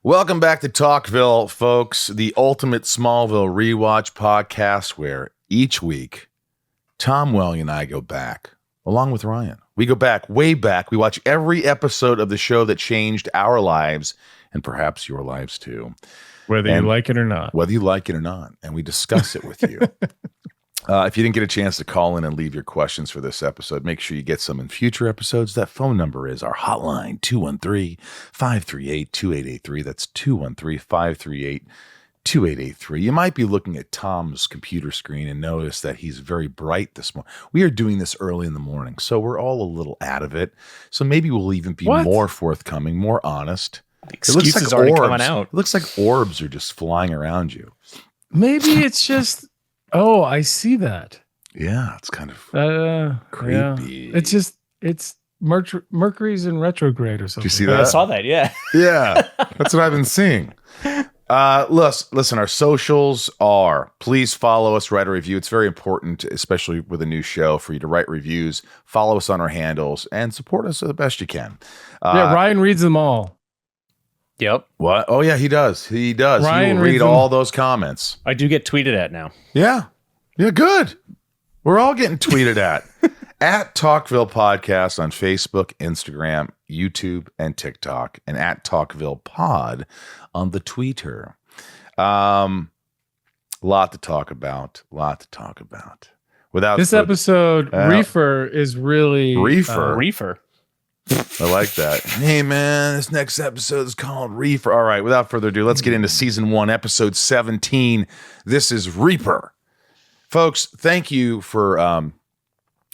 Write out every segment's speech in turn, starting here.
Welcome back to Talkville, folks, the ultimate Smallville rewatch podcast where each week Tom Welling and I go back, along with Ryan. We go back, way back. We watch every episode of the show that changed our lives and perhaps your lives too. Whether you like it or not. Whether you like it or not. And we discuss it with you. If you didn't get a chance to call in and leave your questions for this episode, make sure you get some in future episodes. That phone number is our hotline, 213-538-2883. That's 213-538-2883. You might be looking at Tom's computer screen and notice that he's very bright this morning. We are doing this early in the morning, so we're all a little out of it. So maybe we'll even be more forthcoming, more honest. The excuses already coming out. It looks like orbs are just flying around you. Maybe it's just... Oh, I see that. Yeah, it's kind of creepy. Yeah. It's Mercury's in retrograde or something. Did you see that? I saw that, yeah. Yeah, that's what I've been seeing. Listen, our socials are, please follow us, write a review. It's very important, especially with a new show, for you to write reviews, follow us on our handles, and support us the best you can. Ryan reads them all. Yep. What? Oh, yeah, he does. He does. Ryan he will read all those comments. I do get tweeted at now. Yeah. Yeah, good. We're all getting tweeted at. At Talkville Podcast on Facebook, Instagram, YouTube, and TikTok. And at Talkville Pod on the Twitter. Lot to talk about. Without this episode, Reefer is really... Reefer. I like that. Hey, man, this next episode is called Reefer. All right, without further ado, let's get into Season 1, Episode 17. This is Reaper. Folks, thank you for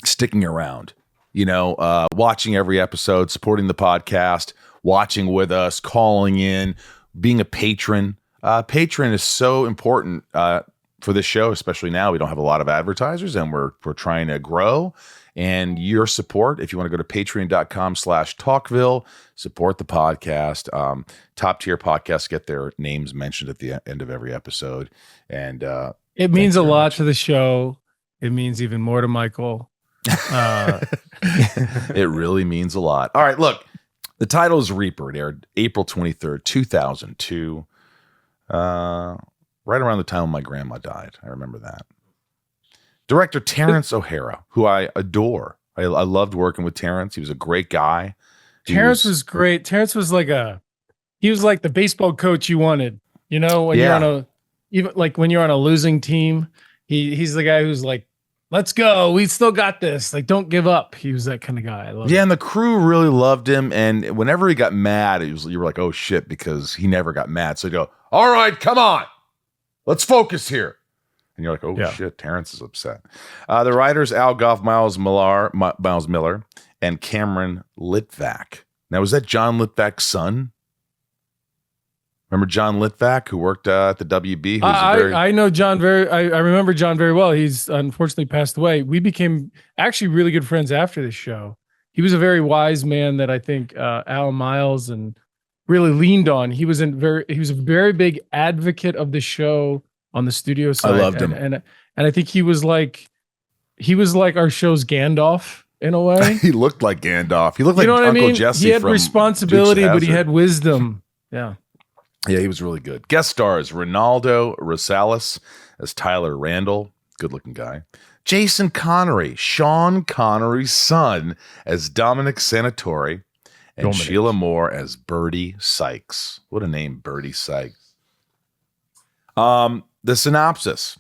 sticking around, watching every episode, supporting the podcast, watching with us, calling in, being a patron. Patron is so important for this show, especially now. We don't have a lot of advertisers, and we're trying to grow. And your support, if you want to go to patreon.com/talkville, support the podcast. Top tier podcasts get their names mentioned at the end of every episode. And it means a lot to the show. It means even more to Michael. It really means a lot. All right, look, the title is Reaper. It aired April 23rd, 2002. Right around the time when my grandma died. I remember that. Director Terrence O'Hara, who I adore. I loved working with Terrence. He was a great guy. Terrence was great. Terrence was he was like the baseball coach you wanted. When you're on a losing team, he's the guy who's like, let's go. We still got this. Like, don't give up. He was that kind of guy. I love him. And the crew really loved him. And whenever he got mad, you were like, oh shit, because he never got mad. So you go, all right, come on, let's focus here. And you're like, oh, shit, Terrence is upset. The writers, Al Goff, Miles Miller, and Cameron Litvak. Now, was that John Litvak's son? Remember John Litvak, who worked at the WB? I know John I remember John very well. He's unfortunately passed away. We became actually really good friends after this show. He was a very wise man that I think Al Miles and really leaned on. He was a very big advocate of the show on the studio side. I loved him. And I think he was like our show's Gandalf in a way. He looked like Gandalf. He looked like Uncle Jesse. He had responsibility, but he had wisdom. Yeah. Yeah, he was really good. Guest stars, Ronaldo Rosales as Tyler Randall. Good-looking guy. Jason Connery, Sean Connery's son, as Dominic Sanatori. And Sheila Moore as Birdie Sykes. What a name, Birdie Sykes. The synopsis.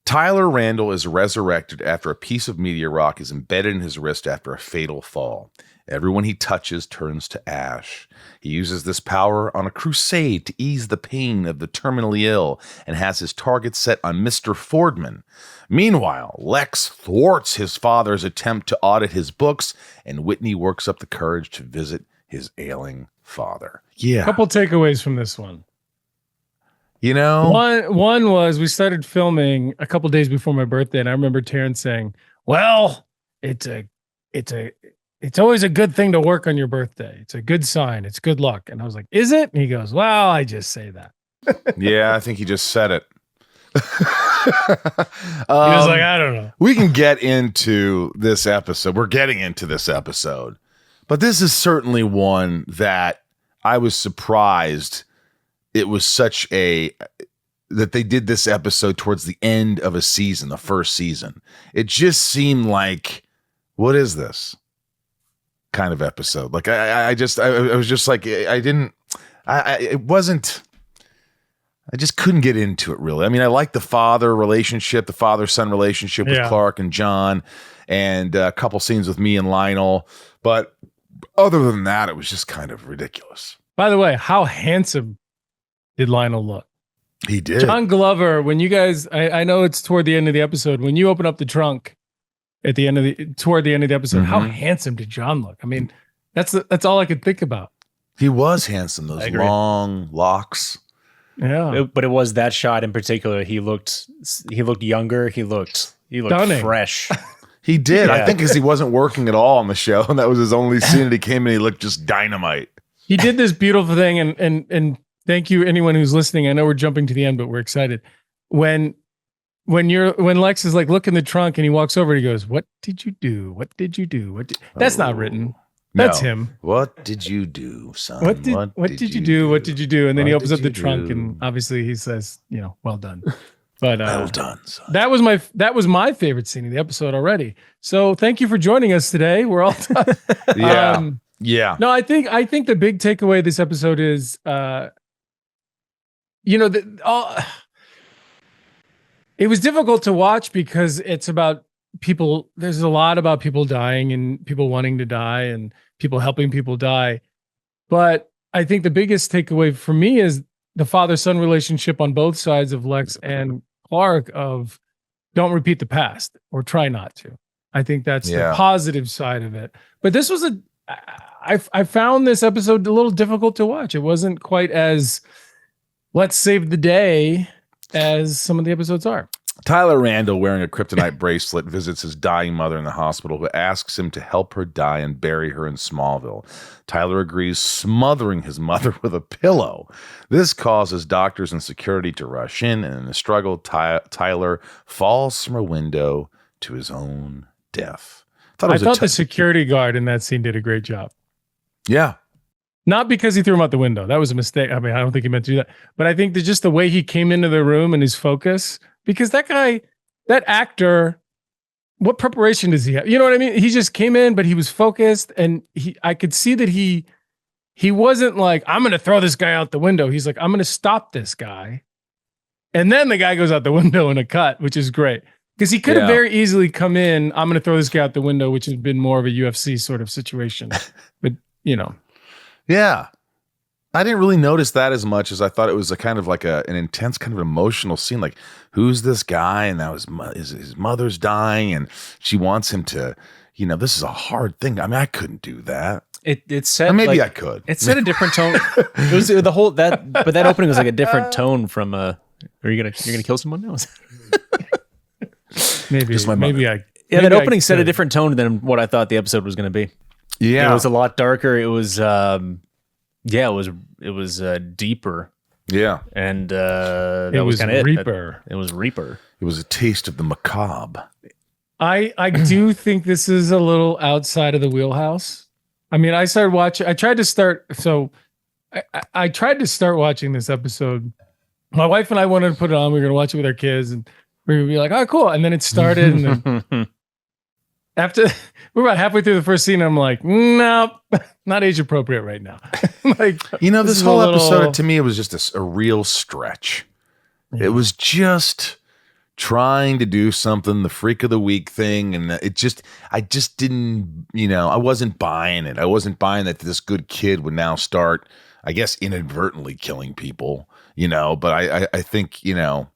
Tyler Randall is resurrected after a piece of meteor rock is embedded in his wrist after a fatal fall. Everyone he touches turns to ash. He uses this power on a crusade to ease the pain of the terminally ill and has his target set on Mr. Fordman. Meanwhile, Lex thwarts his father's attempt to audit his books, and Whitney works up the courage to visit his ailing father. Yeah. A couple takeaways from this one. One was we started filming a couple days before my birthday, and I remember Terrence saying, well, it's always a good thing to work on your birthday. It's a good sign. It's good luck. And I was like, is it? And he goes, well, I just say that. Yeah, I think he just said it. He was like, I don't know. We can get into this episode. We're getting into this episode. But this is certainly one that I was surprised it was such a that they did this episode towards the end of a season, the first season. It just seemed like, what is this kind of episode? Like I was just like, it wasn't. I just couldn't get into it really. I mean, I like the father-son relationship with Clark and John, and a couple scenes with me and Lionel. But other than that, it was just kind of ridiculous. By the way, how handsome did Lionel look? He did. John Glover, when you guys, I know it's toward the end of the episode, when you open up the trunk toward the end of the episode, how handsome did John look? I mean, that's all I could think about. He was handsome. Those long locks. Yeah. But it was that shot in particular. He looked younger. He looked Stunning. fresh. He did. Yeah. I think because he wasn't working at all on the show, and that was his only scene, and he came in, he looked just dynamite. He did this beautiful thing, and thank you anyone who's listening. I know we're jumping to the end, but we're excited. When Lex is like, look in the trunk, and he walks over and he goes, "What did you do? What did you do? That's not written. That's him. What did you do, son? What did you do? What did you do?" And then he opens up the trunk, and obviously he says, well done. But well done, son. That was my favorite scene of the episode already. So thank you for joining us today. We're all done. Yeah. No, I think the big takeaway of this episode is, it was difficult to watch because it's about people. There's a lot about people dying and people wanting to die and people helping people die. But I think the biggest takeaway for me is the father-son relationship on both sides of Lex and Clark of don't repeat the past or try not to. I think that's the positive side of it. But this was I found this episode a little difficult to watch. It wasn't quite as let's save the day as some of the episodes are. Tyler Randall, wearing a kryptonite bracelet, visits his dying mother in the hospital, who asks him to help her die and bury her in Smallville. Tyler agrees, smothering his mother with a pillow. This causes doctors and security to rush in, and in the struggle, Tyler falls from a window to his own death. I thought the security guard in that scene did a great job. Yeah. Not because he threw him out the window. That was a mistake. I mean, I don't think he meant to do that. But I think that just the way he came into the room and his focus, because that actor, what preparation does he have? You know what I mean? He just came in, but he was focused, and I could see that he wasn't like, I'm going to throw this guy out the window. He's like, I'm going to stop this guy. And then the guy goes out the window in a cut, which is great. Because he could have very easily come in, I'm going to throw this guy out the window, which has been more of a UFC sort of situation. But, Yeah. I didn't really notice that as much as I thought it was a kind of like an intense kind of emotional scene. Like, who's this guy? And now his mother's dying, and she wants him to, this is a hard thing. I mean, I couldn't do that. It said, or maybe I could. It set a different tone. It was the whole but that opening was like a different tone from are you gonna kill someone now? Maybe just my mother. That opening set a different tone than what I thought the episode was going to be. Yeah, it was a lot darker. It was it was deeper. Yeah, and that was kind of Reaper. It was Reaper. It was a taste of the macabre. I do think this is a little outside of the wheelhouse. I mean, I started watching. I tried to start. So I tried to start watching this episode. My wife and I wanted to put it on. We were going to watch it with our kids, and we would be like, "Oh, cool!" And then it started, and then after we're about halfway through the first scene, I'm like, "Nope, not age appropriate right now." Like, this whole episode to me, it was just a real stretch. Yeah. It was just trying to do something, the freak of the week thing, and I just didn't, I wasn't buying it. I wasn't buying that this good kid would now start, I guess, inadvertently killing people, but I think, Well,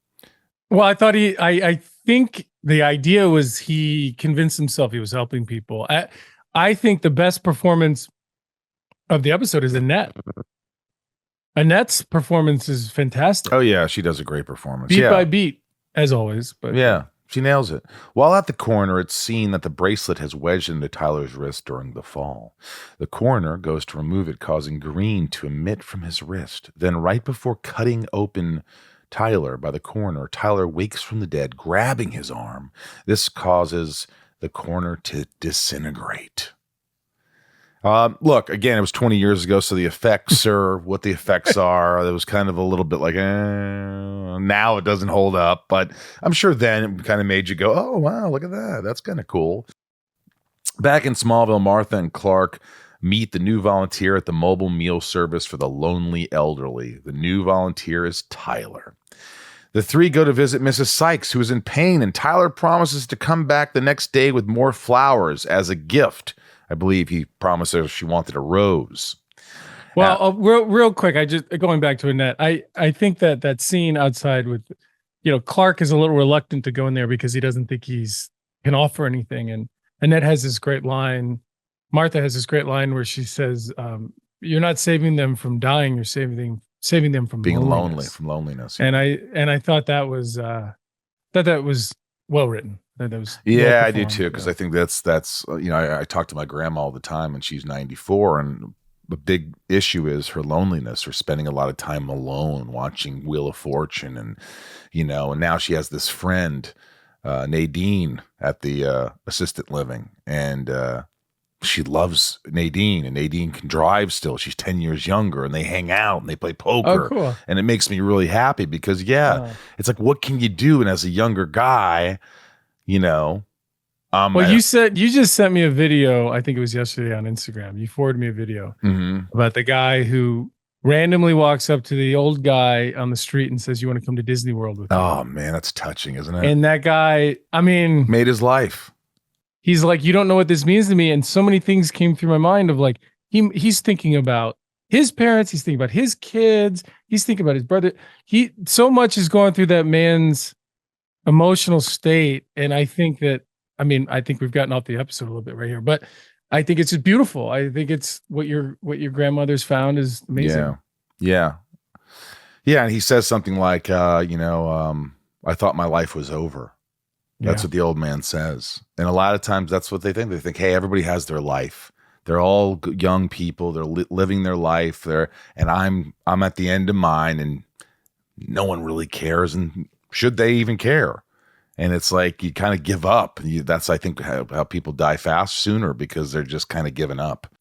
I thought I think the idea was he convinced himself he was helping people. I think the best performance of the episode is Annette. Annette's performance is fantastic. Oh yeah, she does a great performance. Beat by beat, as always. But yeah, she nails it. While at the coroner, it's seen that the bracelet has wedged into Tyler's wrist during the fall. The coroner goes to remove it, causing green to emit from his wrist. Then right before cutting open Tyler by the coroner, Tyler wakes from the dead, grabbing his arm. This causes the coroner to disintegrate. Look, again, it was 20 years ago, so the effects are what the effects are. It was kind of a little bit like, now it doesn't hold up, but I'm sure then it kind of made you go, oh, wow, look at that. That's kind of cool. Back in Smallville, Martha and Clark meet the new volunteer at the mobile meal service for the lonely elderly. The new volunteer is Tyler. The three go to visit Mrs. Sykes, who is in pain, and Tyler promises to come back the next day with more flowers as a gift. I believe he promised her she wanted a rose. Well, real quick, I just going back to Annette. I think that scene outside with, Clark is a little reluctant to go in there because he doesn't think can offer anything, and Annette has this great line. Martha has this great line where she says, "You're not saving them from dying; you're saving them from being loneliness. lonely, from loneliness." And I thought that was well written. That was I do too, because I think that's I talk to my grandma all the time, and she's 94, and the big issue is her loneliness, her spending a lot of time alone watching Wheel of Fortune, and and now she has this friend, Nadine, at the assisted living, and she loves Nadine, and Nadine can drive still. She's 10 years younger, and they hang out and they play poker. Oh, cool. And it makes me really happy because it's like, what can you do? And as a younger guy, well, you just sent me a video. I think it was yesterday on Instagram. You forwarded me a video about the guy who randomly walks up to the old guy on the street and says, "You want to come to Disney World with me?" Oh man, that's touching, isn't it? And that guy, made his life. He's like, "You don't know what this means to me." And so many things came through my mind of like, he's thinking about his parents. He's thinking about his kids. He's thinking about his brother. So much is going through that man's emotional state. And I think that, I think we've gotten off the episode a little bit right here, but I think it's just beautiful. I think it's what your grandmother's found is amazing. Yeah. And he says something like, I thought my life was over. That's what the old man says. And a lot of times that's what they think. They think, hey, everybody has their life. They're all young people. They're living their life. And I'm at the end of mine, and no one really cares. And should they even care? And it's like you kind of give up. That's, I think, how people die fast sooner, because they're just kind of giving up.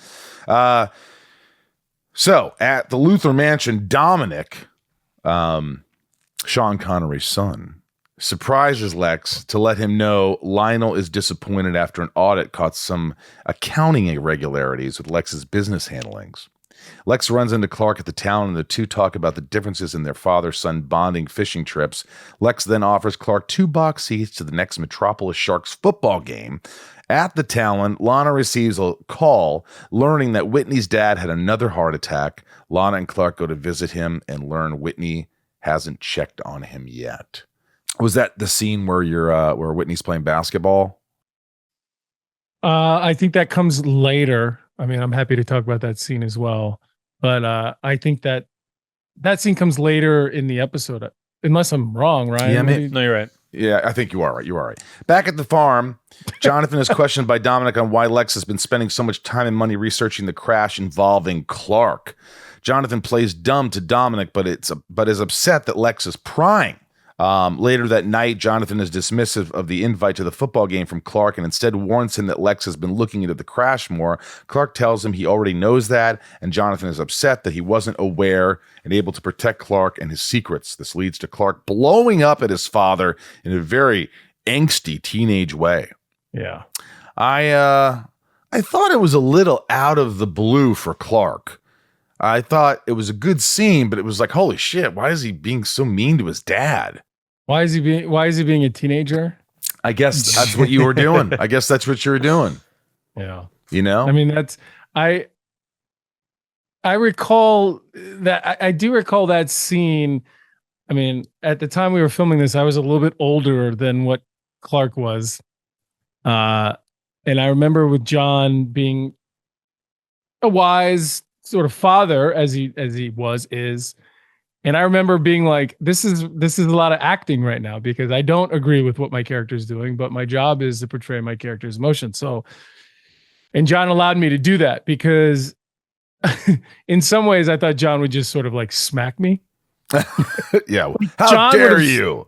So at the Luther Mansion, Dominic, Sean Connery's son, surprises Lex to let him know Lionel is disappointed after an audit caught some accounting irregularities with Lex's business handlings. Lex runs into Clark at the town, and the two talk about the differences in their father-son bonding fishing trips. Lex then offers Clark 2 box seats to the next Metropolis Sharks football game. At the Talon, Lana receives a call learning that Whitney's dad had another heart attack. Lana and Clark go to visit him and learn Whitney hasn't checked on him yet. Was that the scene where where Whitney's playing basketball? I think that comes later. I'm happy to talk about that scene as well, but I think that scene comes later in the episode, unless I'm wrong, right? Yeah, no, you're right. Yeah, I think you are right. You are right. Back at the farm, Jonathan is questioned by Dominic on why Lex has been spending so much time and money researching the crash involving Clark. Jonathan plays dumb to Dominic, but is upset that Lex is prying. Later that night, Jonathan is dismissive of the invite to the football game from Clark and instead warns him that Lex has been looking into the crash more. Clark tells him he already knows that, and Jonathan is upset that he wasn't aware and able to protect Clark and his secrets. This leads to Clark blowing up at his father in a very angsty teenage way. Yeah. I thought it was a little out of the blue for Clark. I thought it was a good scene, but it was like, holy shit, why is he being so mean to his dad? Why is he being a teenager? I guess that's what you were doing. I guess that's what you were doing. Yeah. I recall that. I do recall that scene. At the time we were filming this, I was a little bit older than what Clark was. And I remember with John being a wise sort of father as he is. And I remember being like, this is a lot of acting right now, because I don't agree with what my character is doing, but my job is to portray my character's emotions. So, and John allowed me to do that, because in some ways I thought John would just sort of like smack me. Yeah. How dare you?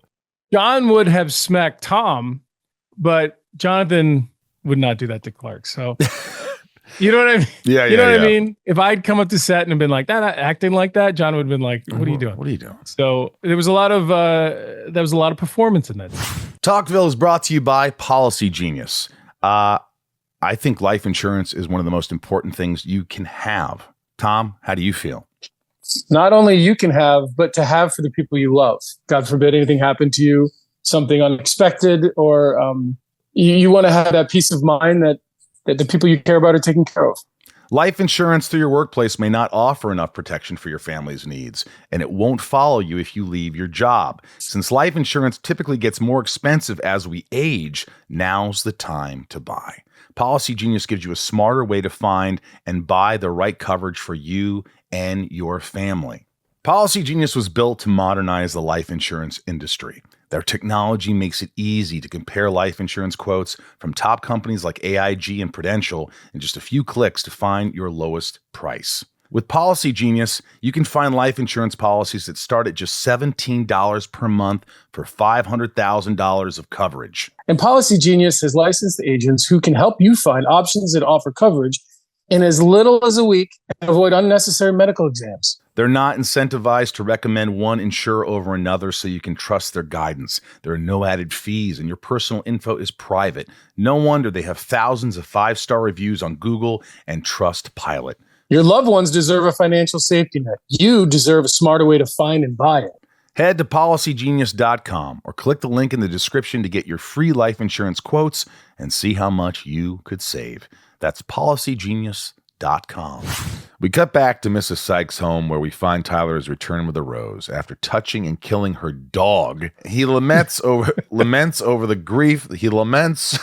John would have smacked Tom, but Jonathan would not do that to Clark. So You know what I mean? Yeah, you know what I mean? If I'd come up to set and been like that, acting like that, John would have been like, "What are you doing? What are you doing?" So there was a lot of performance in that. Talkville is brought to you by Policygenius. I think life insurance is one of the most important things you can have. Tom, how do you feel? Not only you can have, but to have for the people you love. God forbid anything happened to you, something unexpected, or you want to have that peace of mind that the people you care about are taken care of. Life insurance through your workplace may not offer enough protection for your family's needs, and it won't follow you if you leave your job. Since life insurance typically gets more expensive as we age, now's the time to buy. Policygenius gives you a smarter way to find and buy the right coverage for you and your family. Policygenius was built to modernize the life insurance industry. Their technology makes it easy to compare life insurance quotes from top companies like AIG and Prudential in just a few clicks to find your lowest price. With Policygenius, you can find life insurance policies that start at just $17 per month for $500,000 of coverage. And Policygenius has licensed agents who can help you find options that offer coverage in as little as a week and avoid unnecessary medical exams. They're not incentivized to recommend one insurer over another, so you can trust their guidance. There are no added fees, and your personal info is private. No wonder they have thousands of 5-star reviews on Google and Trustpilot. Your loved ones deserve a financial safety net. You deserve a smarter way to find and buy it. Head to policygenius.com or click the link in the description to get your free life insurance quotes and see how much you could save. That's policygenius.com. We cut back to Mrs. Sykes' home, where we find Tyler has returned with a rose. After touching and killing her dog, he laments over the grief. He laments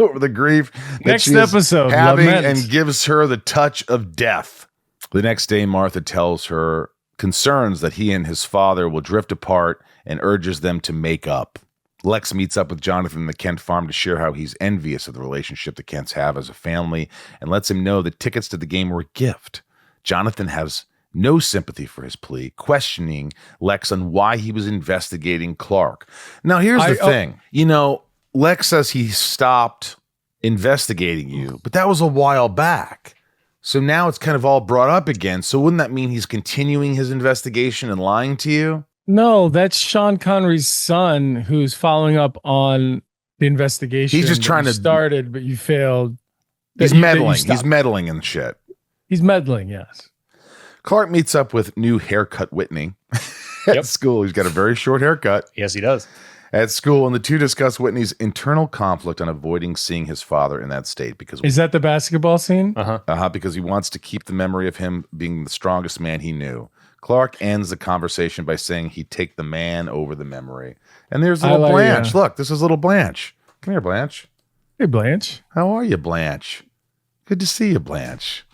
over the grief that Next she is episode, having lament. and gives her the touch of death. The next day, Martha tells her concerns that he and his father will drift apart and urges them to make up. Lex meets up with Jonathan in the Kent farm to share how he's envious of the relationship the Kents have as a family and lets him know that tickets to the game were a gift. Jonathan has no sympathy for his plea, questioning Lex on why he was investigating Clark. Now, here's the thing. Lex says he stopped investigating you, but that was a while back. So now it's kind of all brought up again. So wouldn't that mean he's continuing his investigation and lying to you? No, that's Sean Connery's son who's following up on the investigation. He's just trying to started, but you failed. He's meddling. He's meddling in shit. He's meddling, yes. Clark meets up with new haircut Whitney at school. He's got a very short haircut. Yes, he does. At school, and the two discuss Whitney's internal conflict on avoiding seeing his father in that state. Is that the basketball scene? Because he wants to keep the memory of him being the strongest man he knew. Clark ends the conversation by saying he'd take the man over the memory. And there's little Blanche. Look, this is little Blanche. Come here, Blanche. Hey, Blanche. How are you, Blanche? Good to see you, Blanche.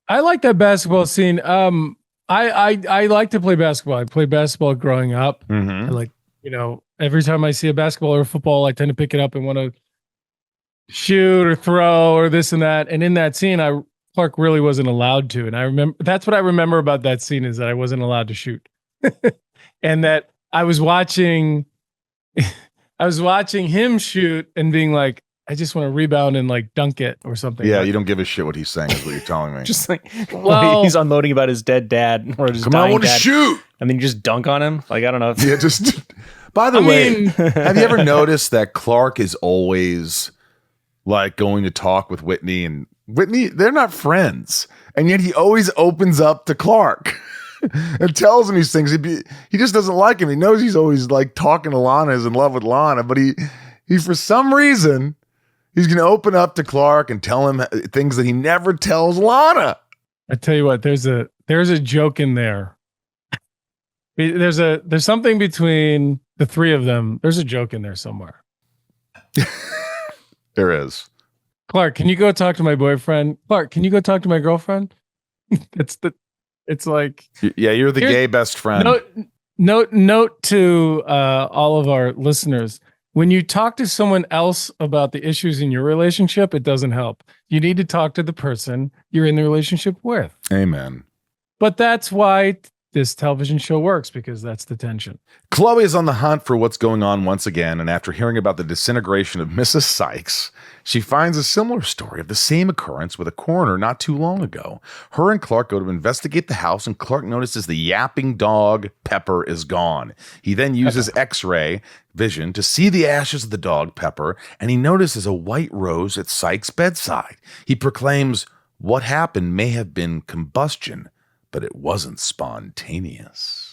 I like that basketball scene. I like to play basketball. I played basketball growing up. I like, every time I see a basketball or a football, I tend to pick it up and want to shoot or throw or this and that. And in that scene, Clark really wasn't allowed to. And I remember, that's what I remember about that scene, is that I wasn't allowed to shoot. And that I was watching him shoot and being like, I just want to rebound and like dunk it or something. Yeah, you don't give a shit what he's saying is what you're telling me. Just like, he's unloading about his dead dad or his dying dad. Shoot! And then you just dunk on him. Like, I don't know. Yeah, just... By the way, have you ever noticed that Clark is always like going to talk with Whitney, and Whitney, they're not friends, and yet he always opens up to Clark and tells him these things. He just doesn't like him. He knows he's always like talking to Lana, is in love with Lana, but he for some reason, he's going to open up to Clark and tell him things that he never tells Lana. I tell you what, there's a joke in there. There's something between the three of them. There's a joke in there somewhere. There is. Clark, can you go talk to my boyfriend? Clark, can you go talk to my girlfriend? It's like, yeah, you're the gay best friend. Note to all of our listeners: when you talk to someone else about the issues in your relationship, it doesn't help. You need to talk to the person you're in the relationship with. Amen. But that's why this television show works because that's the tension. Chloe is on the hunt for what's going on once again, and after hearing about the disintegration of Mrs. Sykes, she finds a similar story of the same occurrence with a coroner not too long ago. Her and Clark go to investigate the house, and Clark notices the yapping dog, Pepper, is gone. He then uses X-ray vision to see the ashes of the dog, Pepper, and he notices a white rose at Sykes' bedside. He proclaims, "What happened may have been combustion, but it wasn't spontaneous."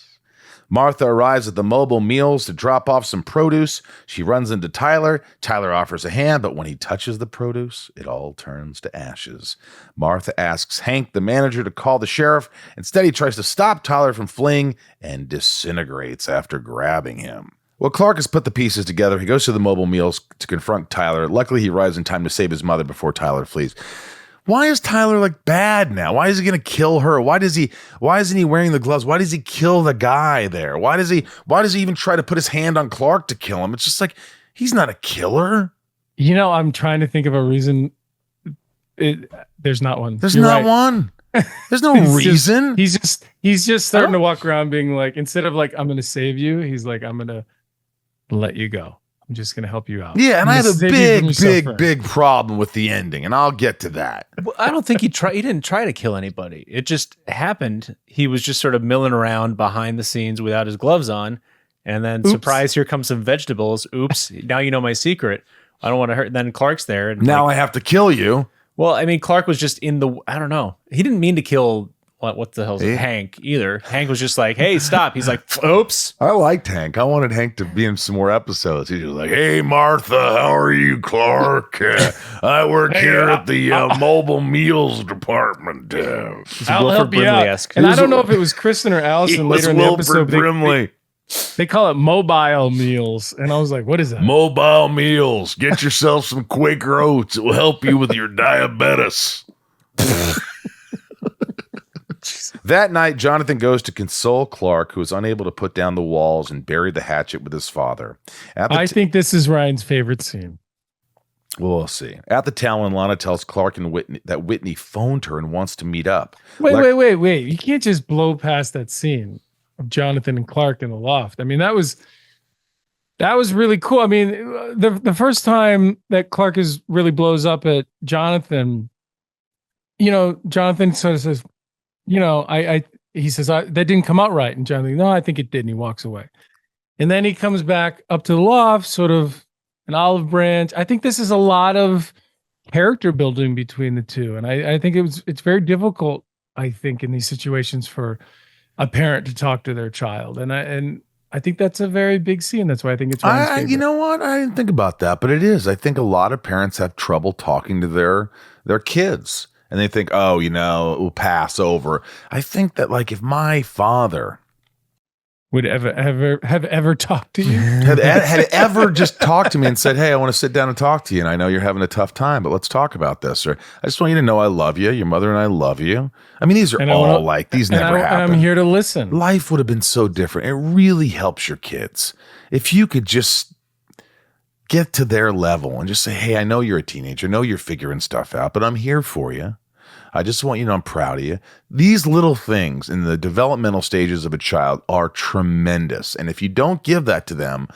Martha arrives at the mobile meals to drop off some produce. She runs into Tyler. Tyler offers a hand, but when he touches the produce, it all turns to ashes. Martha asks Hank, the manager, to call the sheriff. Instead, he tries to stop Tyler from fleeing and disintegrates after grabbing him. Well, Clark has put the pieces together. He goes to the mobile meals to confront Tyler. Luckily, he arrives in time to save his mother before Tyler flees. Why is Tyler like bad now? Why is he going to kill her? Why isn't he wearing the gloves? Why does he kill the guy there? Why does he even try to put his hand on Clark to kill him? It's just like, he's not a killer. You know, I'm trying to think of a reason. There's not one. There's not one. There's no reason. He's just starting to walk around being like, instead of like, I'm going to save you, he's like, I'm going to let you go. I'm just going to help you out. Yeah, and I have a big problem with the ending, and I'll get to that. Well, I don't think he didn't try to kill anybody. It just happened. He was just sort of milling around behind the scenes without his gloves on, and then surprise, here comes some vegetables. Oops, now you know my secret. I don't want to hurt. Then Clark's there. And now I have to kill you. Well, I mean, Clark was just I don't know. He didn't mean to kill what the hell's it? Hank either. Hank was just like, hey, stop. He's like, oops. I liked Hank. I wanted Hank to be in some more episodes. He was like, hey, Martha, how are you, Clark? I work here at the mobile meals department. I'll help you out. And I don't know if it was Kristen or Allison later in the episode. They call it mobile meals. And I was like, what is that? Mobile meals. Get yourself some Quaker Oats. It will help you with your diabetes. That night, Jonathan goes to console Clark, who is unable to put down the walls and bury the hatchet with his father. I think this is Ryan's favorite scene. Well, we'll see. At the Talon, Lana tells Clark and Whitney that Whitney phoned her and wants to meet up. Wait. You can't just blow past that scene of Jonathan and Clark in the loft. I mean, that was really cool. I mean, the first time that Clark really blows up at Jonathan, you know, Jonathan sort of says, you know, he says, that didn't come out right. And Jonathan, no, I think it did. And he walks away. And then he comes back up to the loft, sort of an olive branch. I think this is a lot of character building between the two. And I think it's very difficult, I think, in these situations for a parent to talk to their child. And I think that's a very big scene. That's why I think it's Ryan's favorite. You know what? I didn't think about that, but it is. I think a lot of parents have trouble talking to their kids. And they think, oh, you know, it will pass over. I think that, like, if my father would have ever talked to you, had ever just talked to me and said, hey, I want to sit down and talk to you, and I know you're having a tough time, but let's talk about this. Or I just want you to know I love you. Your mother and I love you. I mean, these are these never happen. And I'm here to listen. Life would have been so different. It really helps your kids if you could just get to their level and just say, hey, I know you're a teenager. I know you're figuring stuff out, but I'm here for you. I just want you to know I'm proud of you. These little things in the developmental stages of a child are tremendous. And if you don't give that to them,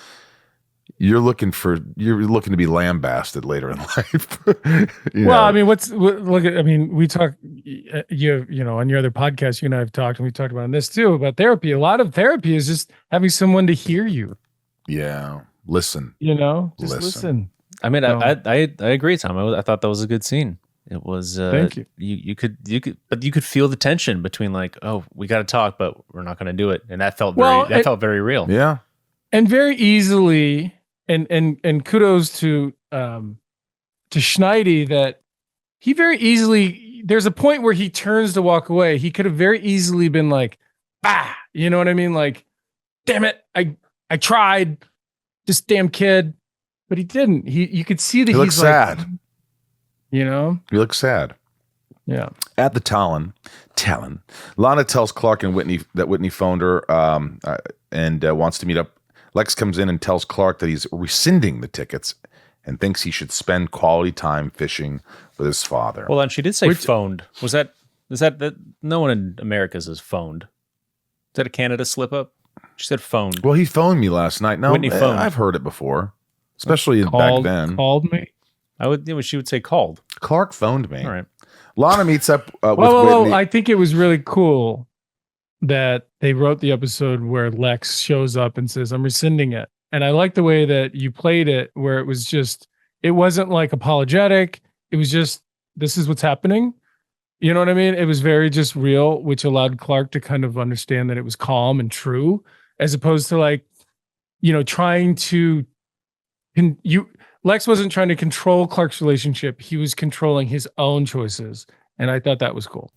you're looking to be lambasted later in life. I mean, we talk, you know, on your other podcast, you and I have talked, and we talked about this too, about therapy. A lot of therapy is just having someone to hear you. Yeah. Listen. You know, just listen. I mean, I agree, Tom. I thought that was a good scene. It was. Thank you. You could feel the tension between like, oh, we got to talk, but we're not going to do it, and that felt very real. Yeah, and very easily, and kudos to Schneider that he very easily. There's a point where he turns to walk away. He could have very easily been like, bah, you know what I mean? Like, damn it, I tried, this damn kid, but he didn't. You could see that he looks sad. Like, you know? He looks sad. Yeah. At the Talon, Lana tells Clark and Whitney that Whitney phoned her and wants to meet up. Lex comes in and tells Clark that he's rescinding the tickets and thinks he should spend quality time fishing with his father. Well, and she did say phoned. Is that no one in America says phoned? that a Canada slip up? She said phoned. Well, he phoned me last night. No, Whitney phoned. I've heard it before, especially back then. Called me. She would say called. Clark phoned me. All right. Lana meets up with Well, Whitney. I think it was really cool that they wrote the episode where Lex shows up and says, "I'm rescinding it." And I like the way that you played it, where it was just, it wasn't like apologetic. It was just, this is what's happening. You know what I mean? It was very just real, which allowed Clark to kind of understand that it was calm and true, as opposed to like, trying to, Lex wasn't trying to control Clark's relationship. He was controlling his own choices. And I thought that was cool.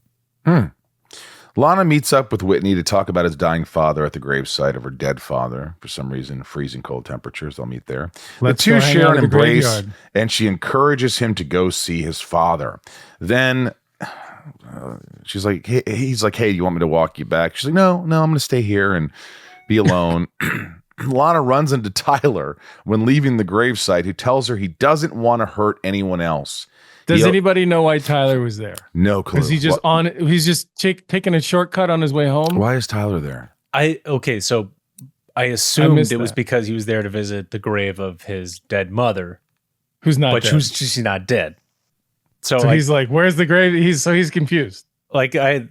Lana meets up with Whitney to talk about his dying father at the gravesite of her dead father. For some reason, freezing cold temperatures. They'll meet there. The two share an embrace, and she encourages him to go see his father. Then she's like, he's like, "Hey, you want me to walk you back?" She's like, No, I'm going to stay here and be alone. Lana runs into Tyler when leaving the gravesite, who tells her he doesn't want to hurt anyone else. Does anybody know why Tyler was there? No clue. Is he just he's just taking a shortcut on his way home? Why is Tyler there? So I assumed it was because he was there to visit the grave of his dead mother, who's not dead. She's not dead. So he's like, "Where's the grave?" He's confused. Like I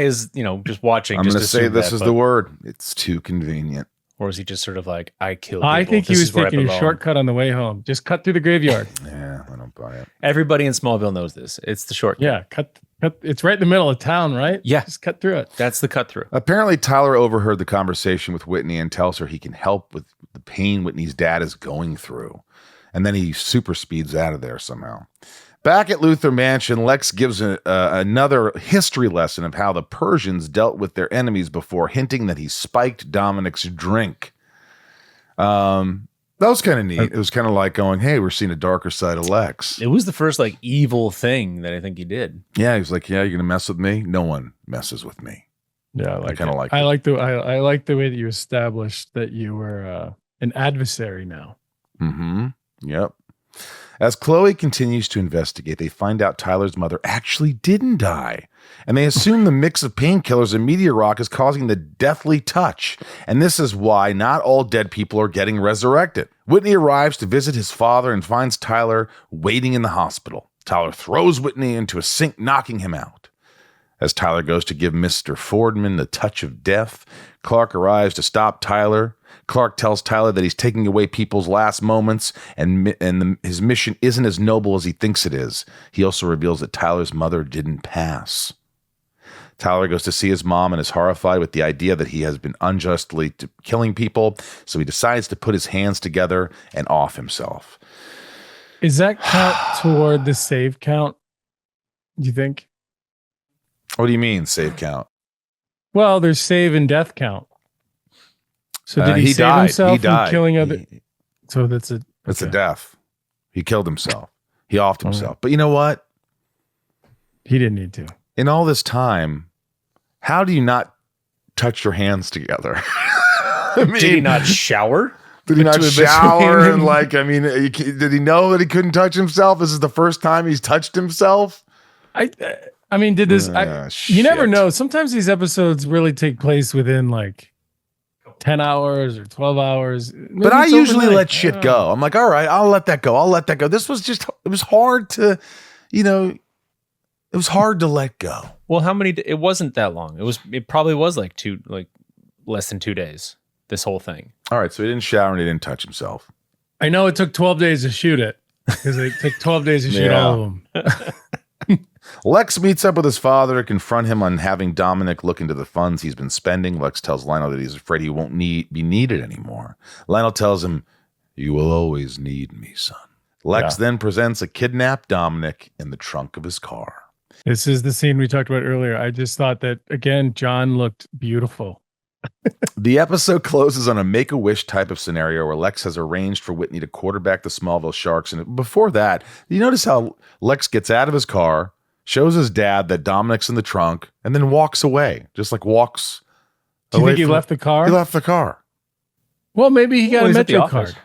is just watching. I'm going to say this is the word. It's too convenient. Or is he just sort of like, I killed people. I think he was taking a shortcut on the way home. Just cut through the graveyard. Yeah, I don't buy it. Everybody in Smallville knows this. It's the shortcut. Yeah, cut. It's right in the middle of town, right? Yeah. Just cut through it. That's the cut through. Apparently, Tyler overheard the conversation with Whitney and tells her he can help with the pain Whitney's dad is going through. And then he super speeds out of there somehow. Back at Luthor Mansion, Lex gives another history lesson of how the Persians dealt with their enemies before, hinting that he spiked Dominic's drink. That was kind of neat. It was kind of like going, "Hey, we're seeing a darker side of Lex." It was the first like evil thing that I think he did. Yeah, he was like, "Yeah, you're gonna mess with me? No one messes with me." Yeah, I kind of like. I like the way that you established that you were an adversary now. Mm-hmm. Yep. As Chloe continues to investigate, they find out Tyler's mother actually didn't die, and they assume the mix of painkillers and meteor rock is causing the deathly touch, and this is why not all dead people are getting resurrected. Whitney arrives to visit his father and finds Tyler waiting in the hospital. Tyler throws Whitney into a sink, knocking him out. As Tyler goes to give Mr. Fordman the touch of death, Clark arrives to stop Tyler. Clark tells Tyler that he's taking away people's last moments, and his mission isn't as noble as he thinks it is. He also reveals that Tyler's mother didn't pass. Tyler goes to see his mom and is horrified with the idea that he has been unjustly killing people, so he decides to put his hands together and off himself. Is that count toward the save count, do you think? What do you mean, save count? Well, there's save and death count. So did he save died. himself He died. from killing other? So that's a death. He killed himself. He offed himself. But you know what? He didn't need to. In all this time, how do you not touch your hands together? I mean, did he not shower? Did he not shower? And did he know that he couldn't touch himself? This is the first time he's touched himself. I mean, did this? You never know. Sometimes these episodes really take place within like 10 hours or 12 hours. Maybe but I usually let shit go. I'm like, all right, I'll let that go. This was just, it was hard to, it was hard to let go. Well, it wasn't that long. It probably was like less than 2 days, this whole thing. All right. So he didn't shower and he didn't touch himself. I know it took 12 days to shoot it because it took 12 days to shoot all of them. Lex meets up with his father to confront him on having Dominic look into the funds he's been spending. Lex tells Lionel that he's afraid he won't be needed anymore. Lionel tells him, "You will always need me, son." Lex then presents a kidnapped Dominic in the trunk of his car. This is the scene we talked about earlier. I just thought that, again, John looked beautiful. The episode closes on a Make-A-Wish type of scenario where Lex has arranged for Whitney to quarterback the Smallville Sharks. And before that, you notice how Lex gets out of his car, shows his dad that Dominic's in the trunk, and then walks away. Just like walks. Do you think he left the car? He left the car. Well, maybe he got a Metro card.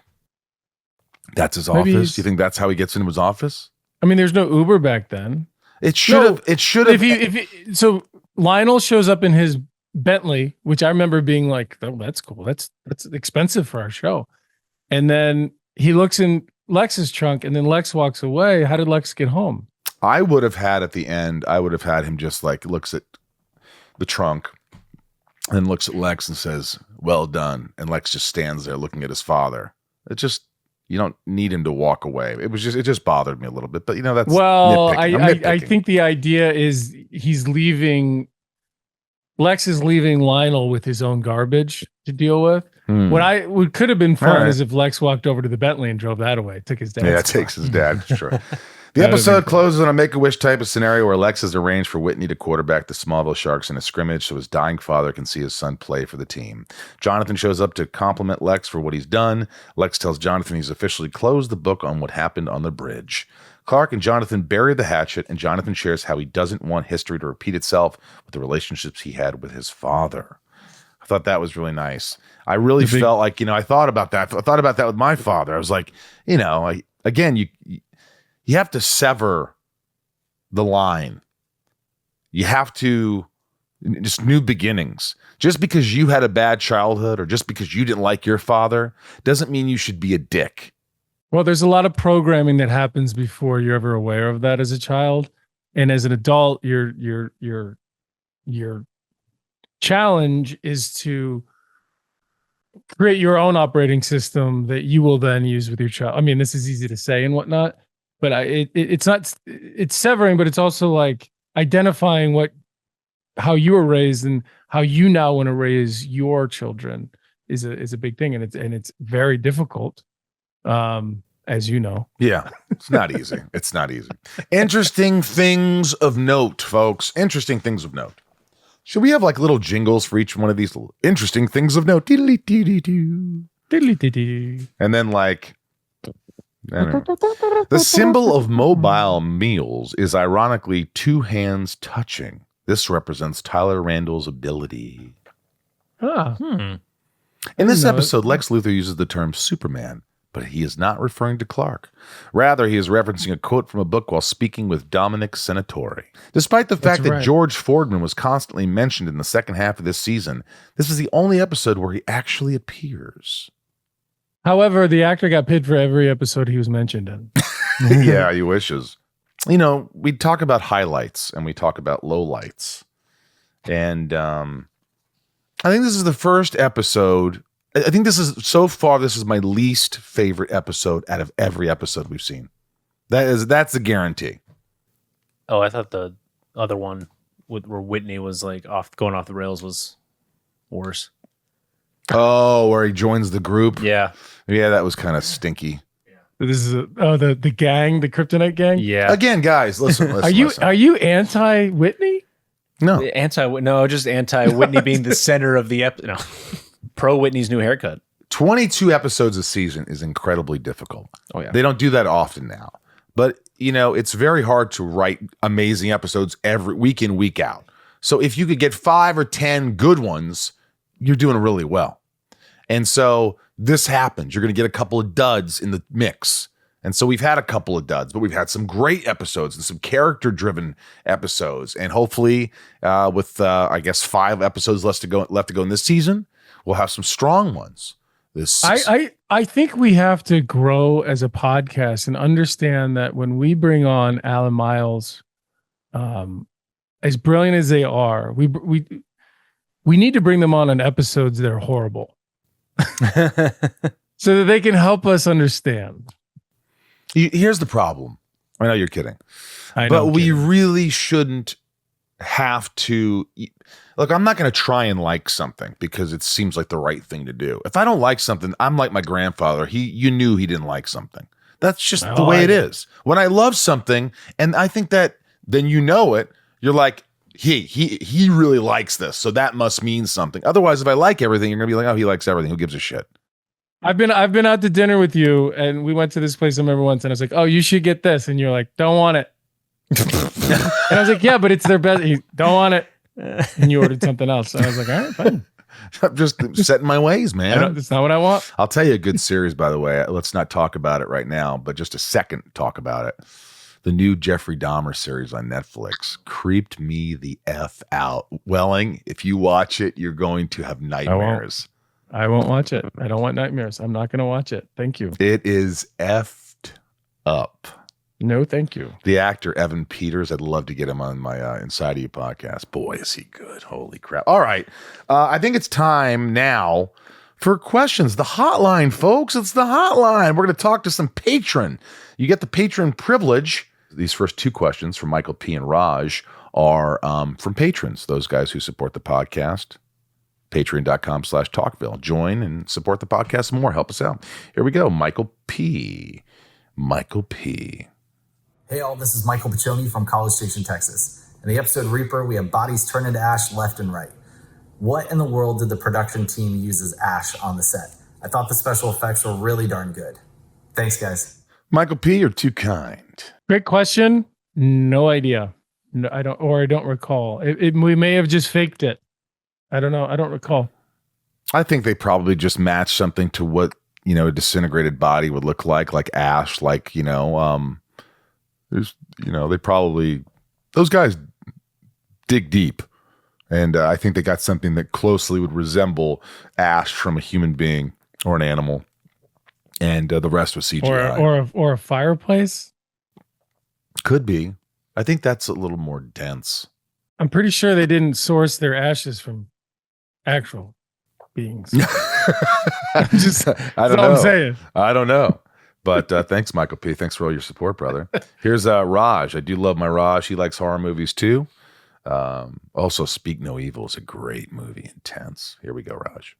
That's his office? Do you think that's how he gets into his office? I mean, there's no Uber back then. It should have. So Lionel shows up in his Bentley, which I remember being like, oh, that's cool. That's expensive for our show. And then he looks in Lex's trunk, and then Lex walks away. How did Lex get home? I would have had at the end, I would have had him just like looks at the trunk and looks at Lex and says, well done. And Lex just stands there looking at his father. It just, you don't need him to walk away. It just bothered me a little bit, but that's nitpicking. I think the idea is Lex is leaving Lionel with his own garbage to deal with. What could have been fun is if Lex walked over to the Bentley and drove that away, took his dad. Yeah, takes his dad. Sure. The episode closes on a Make-A-Wish type of scenario where Lex has arranged for Whitney to quarterback the Smallville Sharks in a scrimmage so his dying father can see his son play for the team. Jonathan shows up to compliment Lex for what he's done. Lex tells Jonathan he's officially closed the book on what happened on the bridge. Clark and Jonathan bury the hatchet, and Jonathan shares how he doesn't want history to repeat itself with the relationships he had with his father. I thought that was really nice. I really felt like, I thought about that. I thought about that with my father. I was like, again, you have to sever the line. You have to just new beginnings. Just because you had a bad childhood or just because you didn't like your father doesn't mean you should be a dick. Well, there's a lot of programming that happens before you're ever aware of that as a child. And as an adult, your challenge is to create your own operating system that you will then use with your child. I mean, this is easy to say and whatnot, but it's severing, but it's also like identifying how you were raised and how you now want to raise your children is a big thing. And it's very difficult. As you know. Yeah, it's not easy. It's not easy. Interesting things of note, folks. Interesting things of note. Should we have like little jingles for each one of these little interesting things of note? And then like, I don't know. The symbol of mobile meals is ironically two hands touching. This represents Tyler Randall's ability. In this episode, Lex Luthor uses the term Superman, but he is not referring to Clark. Rather, he is referencing a quote from a book while speaking with Dominic Senatore. Despite the fact that George Fordman was constantly mentioned in the second half of this season, this is the only episode where he actually appears. However, the actor got paid for every episode he was mentioned in. Yeah, he wishes. We talk about highlights and we talk about lowlights. And I think this is the first episode. I think this is my least favorite episode out of every episode we've seen. That's a guarantee. Oh, I thought the other one where Whitney was like going off the rails was worse. Oh, where he joins the group. Yeah, that was kind of stinky. This is the gang, the Kryptonite gang. Yeah. Again, guys, listen. Are you anti Whitney? No, just anti Whitney being the center of the episode. No. Pro Whitney's new haircut. 22 episodes a season is incredibly difficult. Oh yeah. They don't do that often now. But, it's very hard to write amazing episodes every week in, week out. So if you could get 5 or 10 good ones, you're doing really well. And so this happens. You're going to get a couple of duds in the mix. And so we've had a couple of duds, but we've had some great episodes and some character-driven episodes. And hopefully with, 5 episodes left to go in this season, we'll have some strong ones. I think we have to grow as a podcast and understand that when we bring on Alan Miles, as brilliant as they are, we need to bring them on episodes that are horrible, so that they can help us understand. Here's the problem. I know you're kidding, but we really shouldn't have to. Look, I'm not going to try and like something because it seems like the right thing to do. If I don't like something, I'm like my grandfather. You knew he didn't like something. That's just the way it is. When I love something, and I think that then it, you're like, he really likes this, so that must mean something. Otherwise, if I like everything, you're gonna be like, oh, he likes everything. Who gives a shit? I've been out to dinner with you, and we went to this place I remember once, and I was like, oh, you should get this, and you're like, don't want it. And I was like, yeah, but it's their best. Don't want it. And you ordered something else. And I was like, all right, fine. I'm just setting my ways, man. That's not what I want. I'll tell you a good series, by the way. Let's not talk about it right now, but just a second talk about it. The new Jeffrey Dahmer series on Netflix creeped me the F out. Welling, if you watch it, you're going to have nightmares. I won't watch it. I don't want nightmares. I'm not going to watch it. Thank you. It is effed up. No, thank you. The actor Evan Peters, I'd love to get him on my Inside of You podcast. Boy, is he good. Holy crap. All right. I think it's time now for questions. The hotline, folks. It's the hotline. We're going to talk to some patron. You get the patron privilege. These first two questions from Michael P. and Raj are from patrons, those guys who support the podcast. Patreon.com/talkville. Join and support the podcast more. Help us out. Here we go. Michael P. Hey all, this is Michael Pachoni from College Station, Texas. In the episode Reaper, we have bodies turned into ash left and right. What in the world did the production team use as ash on the set? I thought the special effects were really darn good. Thanks, guys. Michael P., you're too kind. Great question. No idea. No, I don't recall. We may have just faked it. I don't know. I don't recall. I think they probably just matched something to what, a disintegrated body would look like ash, there's, they probably, those guys dig deep. And I think they got something that closely would resemble ash from a human being or an animal. And the rest was CGI. Or a fireplace? Could be. I think that's a little more dense. I'm pretty sure they didn't source their ashes from actual beings. I don't know. I'm saying. I don't know. But thanks, Michael P. Thanks for all your support, brother. Here's Raj. I do love my Raj. He likes horror movies too. Also, Speak No Evil is a great movie. Intense. Here we go, Raj.